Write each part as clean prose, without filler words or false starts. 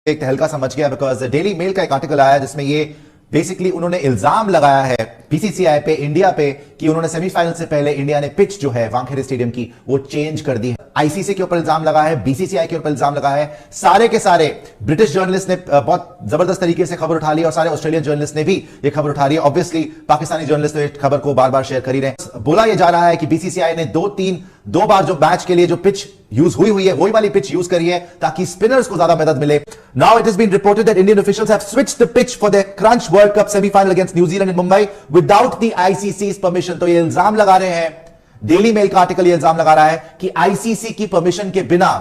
एक तहलका समझ गया बिकॉज डेली मेल का एक आर्टिकल आया जिसमें ये बेसिकली उन्होंने इल्जाम लगाया है बीसीसीआई पे, इंडिया पे, कि उन्होंने सेमीफाइनल से पहले इंडिया ने पिच जो है वानखेड़े स्टेडियम की वो चेंज कर दी है। आईसीसी के ऊपर इल्जाम लगा है, बीसीसीआई के ऊपर इल्जाम लगा है। सारे के सारे ब्रिटिश जर्नलिस्ट ने बहुत जबरदस्त तरीके से खबर उठा ली और सारे ऑस्ट्रेलियन जर्नलिस्ट ने भी ये खबर उठा ली। ऑब्वियसली पाकिस्तानी जर्नलिस्ट तो इस खबर को बार बार शेयर कर ही रहे हैं। बोला यह जा रहा है कि बीसीसीआई ने दो बार जो मैच के लिए जो पिच यूज हुई है वही वाली पिच यूज करी है ताकि स्पिनर्स को ज्यादा मदद मिले। Now it has been reported that Indian officials have switched the pitch for their Crunch World Cup semi-final against New Zealand in Mumbai without the ICC's permission। तो ये इल्जाम लगा रहे हैं, डेली मेल का आर्टिकल ये इल्जाम लगा रहा है कि आईसीसी की परमिशन के बिना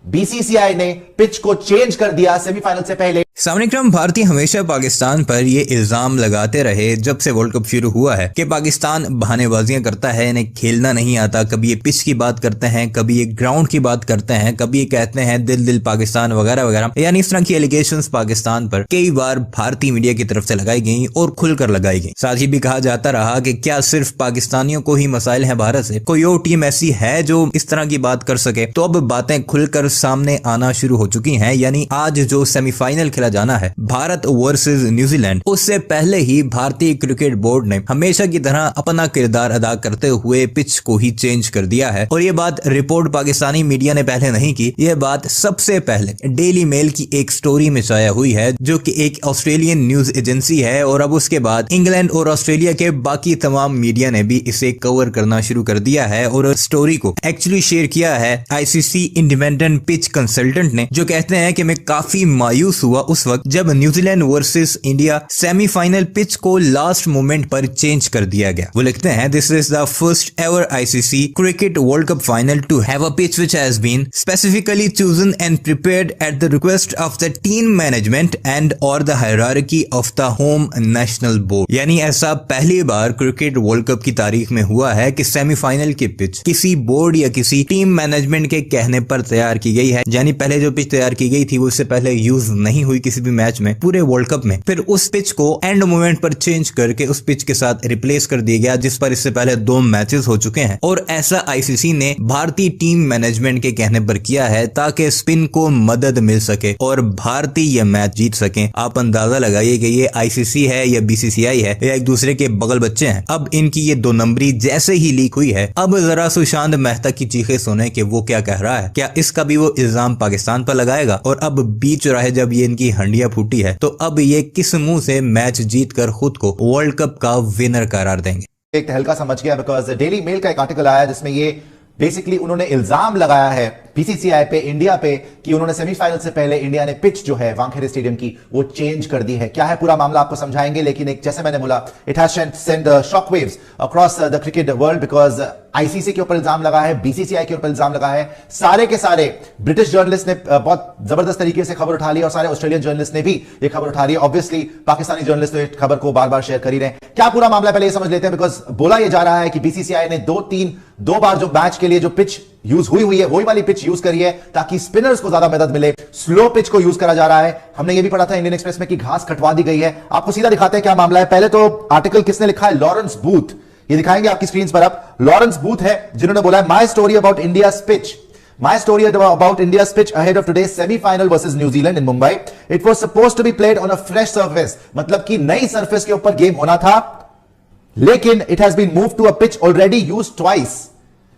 बीसीसीआई ने पिच को चेंज कर दिया सेमीफाइनल से पहले। सामनेक्रम भारतीय हमेशा पाकिस्तान पर ये इल्जाम लगाते रहे जब से वर्ल्ड कप शुरू हुआ है कि पाकिस्तान बहानेबाजियां करता है, इन्हें खेलना नहीं आता। कभी ये पिच की बात करते हैं, कभी ये ग्राउंड की बात करते हैं, कभी ये कहते हैं दिल दिल पाकिस्तान वगैरह वगैरह। यानी इस तरह की एलिगेशंस पाकिस्तान पर कई बार भारतीय मीडिया की तरफ से लगाई गई और खुलकर लगाई गई। साथ ही भी कहा जाता रहा कि क्या सिर्फ पाकिस्तानियों को ही मसाइल है भारत से, कोई और टीम ऐसी है जो इस तरह की बात कर सके। तो अब बातें खुलकर सामने आना शुरू हो चुकी हैं। यानी आज जो सेमीफाइनल खेला जाना है भारत वर्सेस न्यूजीलैंड, उससे पहले ही भारतीय क्रिकेट बोर्ड ने हमेशा की तरह अपना किरदार अदा करते हुए पिच को ही चेंज कर दिया है। और ये बात रिपोर्ट पाकिस्तानी मीडिया ने पहले नहीं की, यह बात सबसे पहले डेली मेल की एक स्टोरी में शाया हुई है जो कि एक ऑस्ट्रेलियन न्यूज एजेंसी है। और अब उसके बाद इंग्लैंड और ऑस्ट्रेलिया के बाकी तमाम मीडिया ने भी इसे कवर करना शुरू कर दिया है और स्टोरी को एक्चुअली शेयर किया है आईसीसी इंडिपेंडेंट पिच कंसल्टेंट ने, जो कहते हैं कि मैं काफी मायूस हुआ उस वक्त जब New Zealand versus India semifinal pitch को लास्ट मोमेंट पर चेंज कर दिया गया। वो लिखते हैं this is the first ever ICC cricket world cup final to have a pitch which has been specifically chosen and prepared at the request of the team management and और the hierarchy of the home national board. यानी ऐसा पहली बार cricket world cup की तारीख में हुआ है कि सेमीफाइनल की पिच किसी बोर्ड या किसी टीम मैनेजमेंट के कहने पर तैयार की गई है। यानी पहले जो पिच तैयार की गई थी वो उससे पहले यूज नहीं हुई किसी भी मैच में पूरे वर्ल्ड कप में। फिर उस पिच को एंड मोमेंट पर चेंज करके उस पिच के साथ रिप्लेस कर दिया गया जिस पर इससे पहले 2 मैचेस हो चुके हैं। और ऐसा आईसीसी ने भारतीय टीम मैनेजमेंट के कहने पर किया है ताकि स्पिन को मदद मिल सके और भारतीय यह मैच जीत सके। आप अंदाजा लगाइए कि ये आईसीसी है या बीसीसीआई है या एक दूसरे के बगल बच्चे हैं। अब इनकी ये 2 नंबरी जैसे ही लीक हुई है, अब जरा सुशांत मेहता की चीखें सुने कि वो क्या कह रहा है। क्या इसका भी वो इल्जाम पाकिस्तान पर लगाएगा? और अब बीच चौराहे जब ये इनकी हंडिया फूटी है तो अब ये किस मुंह से मैच जीतकर खुद को वर्ल्ड कप का विनर करार देंगे? एक तहलका समझ गया बिकॉज डेली मेल का एक आर्टिकल आया जिसमें ये बेसिकली उन्होंने इल्जाम लगाया है बीसीसीआई पे, इंडिया पे, कि उन्होंने सेमीफाइनल से पहले इंडिया ने पिच जो है वानखेड़े स्टेडियम की वो चेंज कर दी है। क्या है पूरा मामला आपको समझाएंगे, लेकिन एक जैसे मैंने बोला it has send shock waves across the cricket world because ICC के ऊपर इल्जाम लगा है, बीसीसीआई के ऊपर इल्जाम लगा है। सारे के सारे ब्रिटिश जर्नलिस्ट ने बहुत जबरदस्त तरीके से खबर उठा ली और सारे ऑस्ट्रेलियन जर्नलिस्ट ने भी ये खबर उठा ली। ऑब्वियसली पाकिस्तानी जर्नलिस्ट तो इस खबर को बार बार शेयर कर ही रहे हैं। क्या पूरा मामला पहले ये समझ लेते हैं बिकॉज बोला यह जा रहा है कि बीसीसीआई ने दो बार जो मैच के लिए जो पिच यूज हुई है वही वाली पिच यूज करी है ताकि स्पिनर्स को ज्यादा मदद मिले। स्लो पिच को यूज करा जा रहा है। हमने ये भी पढ़ा था इंडियन एक्सप्रेस में कि घास कटवा दी गई है। आपको सीधा दिखाते हैं क्या मामला है। पहले तो आर्टिकल किसने लिखा है, लॉरेंस बूथ, ये दिखाएंगे आपकी स्क्रीन पर। अब लॉरेंस बूथ है जिन्होंने बोला my story about India pitch, My story about India's pitch ahead of today's semi-final versus New Zealand in Mumbai. It was supposed to be played on a fresh surface. मतलब कि नई surface के ऊपर game होना था, लेकिन it has been moved to a pitch already used twice.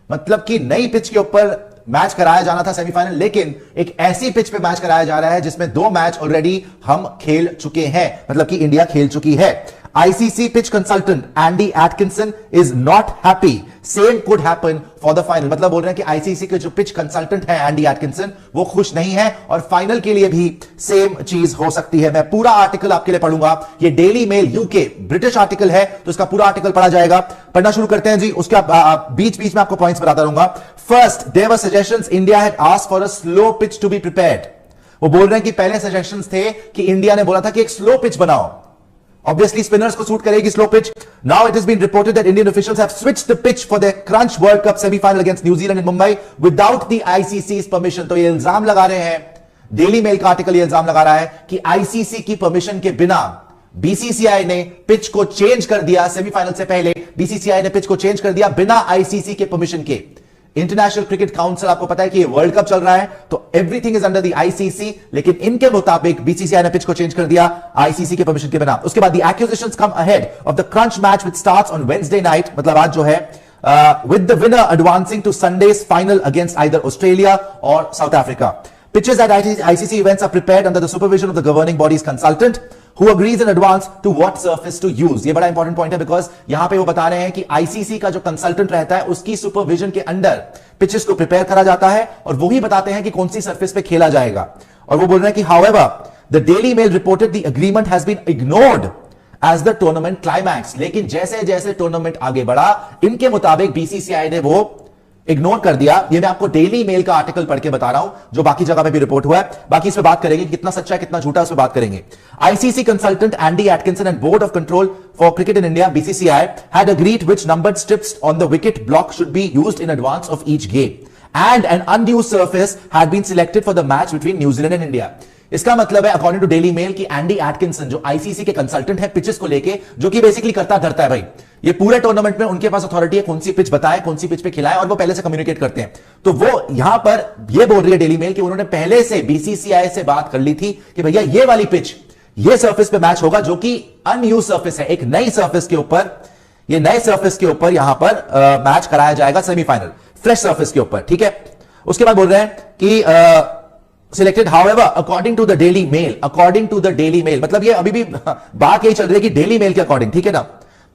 मतलब कि नई पिच के ऊपर मैच कराया जाना था सेमीफाइनल, लेकिन एक ऐसी पिच पे मैच कराया जा रहा है जिसमें 2 मैच ऑलरेडी हम खेल चुके हैं, मतलब कि इंडिया खेल चुकी है। ICC pitch consultant Andy Atkinson is not happy. Same could happen for the final. मतलब बोल रहे हैं कि आईसीसी के जो पिच कंसल्टेंट है एंडी एटकिंसन वो खुश नहीं है और फाइनल के लिए भी सेम चीज हो सकती है। मैं पूरा आर्टिकल आपके लिए पढ़ूंगा। ये Daily Mail UK British article है तो इसका पूरा आर्टिकल पढ़ा जाएगा। पढ़ना शुरू करते हैं जी। उसके बीच बीच में आपको पॉइंट्स बताता रहूंगा। First, there were suggestions India had asked for a slow pitch to be prepared. वो बोल रहे हैं कि पहले सजेशंस थे कि इंडिया ने बोला था कि एक स्लो पिच बनाओ, obviously spinners को सूट करेगी slow pitch. Now it has been reported that Indian officials have switched the pitch for their Crunch World Cup semi-final against New Zealand in Mumbai without the ICC's permission। तो ये इल्जाम लगा रहे हैं, daily mail का article ये इल्जाम लगा रहा है कि आईसीसी की परमिशन के बिना बीसीसीआई ने पिच को चेंज कर दिया। सेमीफाइनल से पहले बीसीसीआई ने पिच को चेंज कर दिया बिना आईसीसी के परमिशन के। इंटरनेशनल क्रिकेट काउंसिल, आपको पता है कि ये वर्ल्ड कप चल रहा है, तो everything is under the ICC, लेकिन इनके मुताबिक बीसीसीआई ने पिच को चेंज कर दिया आईसीसी के परमिशन के बिना। उसके बाद the acquisitions come ahead of the crunch match which starts on Wednesday night, मतलब आज जो है, with the winner advancing to Sunday's final against either Australia or South Africa. Pitches at ICC events are prepared under the supervision of the governing body's consultant, who agrees in advance to what surface to use. ये बड़ा important point है, because यहां पे वो बता रहे हैं कि आईसीसी का जो कंसल्टेंट रहता है उसकी सुपरविजन के अंडर पिचेस को प्रिपेयर करा जाता है और वो ही बताते हैं कि कौन सी सर्फेस पे खेला जाएगा। और वो बोल रहे हैं कि however the Daily Mail reported the agreement has been ignored as the tournament climax, लेकिन जैसे जैसे टूर्नामेंट आगे बढ़ा इनके मुताबिक बीसीसीआई ने वो इग्नोर कर दिया। ये मैं आपको डेली मेल का आर्टिकल पढ़ के बता रहा हूं जो बाकी जगह पे भी रिपोर्ट हुआ है, बाकी इस पे बात करेंगे कितना सच्चा है कितना झूठा, इस पे बात करेंगे। ICC consultant Andy Atkinson and board of control for cricket in India BCCI had agreed which numbered strips on the wicket block should be used in advance of each game and an undue surface had been selected for the match between New Zealand and India. इसका मतलब है according to Daily Mail की Andy Atkinson जो ICC के consultant है pitches को लेके, जो कि बेसिकली करता धरता है भाई, ये पूरे टूर्नामेंट में उनके पास अथॉरिटी है कौन सी पिच बताए कौन सी पिच पे खिलाए, और वो पहले से कम्युनिकेट करते हैं। तो वो यहां पर ये बोल रही है डेली मेल कि उन्होंने पहले से बीसीसीआई से बात कर ली थी कि भैया ये वाली पिच ये सर्फेस पे मैच होगा, जो कि अनयूज सर्फेस है, एक नई सर्फेस के ऊपर, ये नए सर्फेस के ऊपर यहां पर मैच कराया जाएगा सेमीफाइनल, फ्रेश सर्फेस के ऊपर, ठीक है। उसके बाद बोल रहे हैं कि selected however according to the Daily Mail, according to the Daily Mail, मतलब ये अभी भी बात यही चल रही है कि डेली मेल के अकॉर्डिंग, ठीक है ना।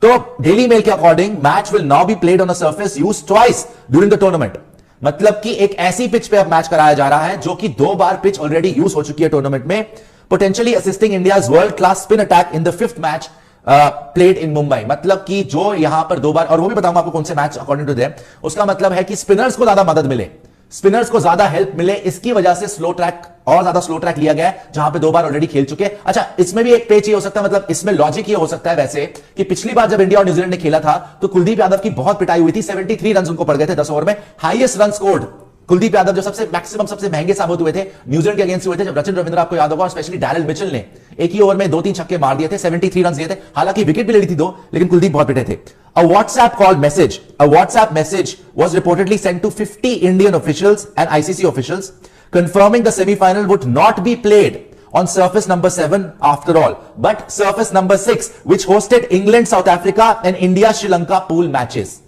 तो डेली मेल के according match will now be played on a surface used twice during the tournament, मतलब कि एक ऐसी पिच पे अब मैच कराया जा रहा है जो कि 2 बार पिच ऑलरेडी यूज हो चुकी है टूर्नामेंट में, potentially assisting India's world class spin attack in the 5th match played in Mumbai. मतलब कि जो यहां पर 2 बार, और वो भी बताऊंगा आपको कौन से मैच अकॉर्डिंग टू देम, उसका मतलब है कि स्पिनर्स को ज्यादा मदद मिले, स्पिनर्स को ज्यादा हेल्प मिले, इसकी वजह से स्लो ट्रैक और ज्यादा स्लो ट्रैक लिया गया है जहां पे 2 बार ऑलरेडी खेल चुके। अच्छा, इसमें भी एक पेच ये हो सकता है, मतलब इसमें लॉजिक ये हो सकता है वैसे कि पिछली बार जब इंडिया और न्यूजीलैंड ने खेला था तो कुलदीप यादव की बहुत पिटाई हुई थी, 73 रन उनको पड़ गए थे 10 ओवर में। Highest run scored Kuldeep Yadav जो सबसे मैक्सिमम सबसे महंगे साबित हुए थे न्यूजीलैंड के अगेंस्ट हुए थे, जब रचिन रविंद्र आपको याद होगा, और स्पेशली डैरिल मिचेल ने एक ही ओवर में 2-3 छक्के मार दिए थे, 73 रन दिए थे, हालांकि विकेट भी ले ली थी 2, लेकिन कुलदीप बहुत पिटे थे। A WhatsApp message was reportedly sent to 50 Indian officials and ICC officials confirming the semi-final would not be played on surface number 7 after all, but surface number 6, which hosted England, South Africa and India, Sri Lanka pool matches.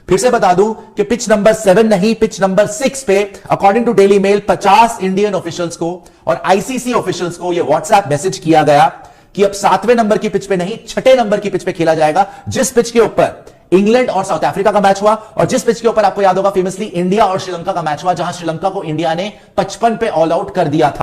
फिर से बता दूं कि pitch number 7 नहीं, pitch number 6 पे according to Daily Mail 50 Indian officials को और ICC officials को यह व्हाट्सएप मैसेज किया गया कि अब 7वें नंबर की पिच पे नहीं, 6ठे नंबर की पिच पे खेला जाएगा, जिस पिच के ऊपर इंग्लैंड और साउथ अफ्रीका का मैच हुआ, और जिस पिच के ऊपर आपको याद होगा फेमसली इंडिया और श्रीलंका का मैच हुआ, जहां श्रीलंका को इंडिया ने 55 पे ऑल आउट कर दिया था।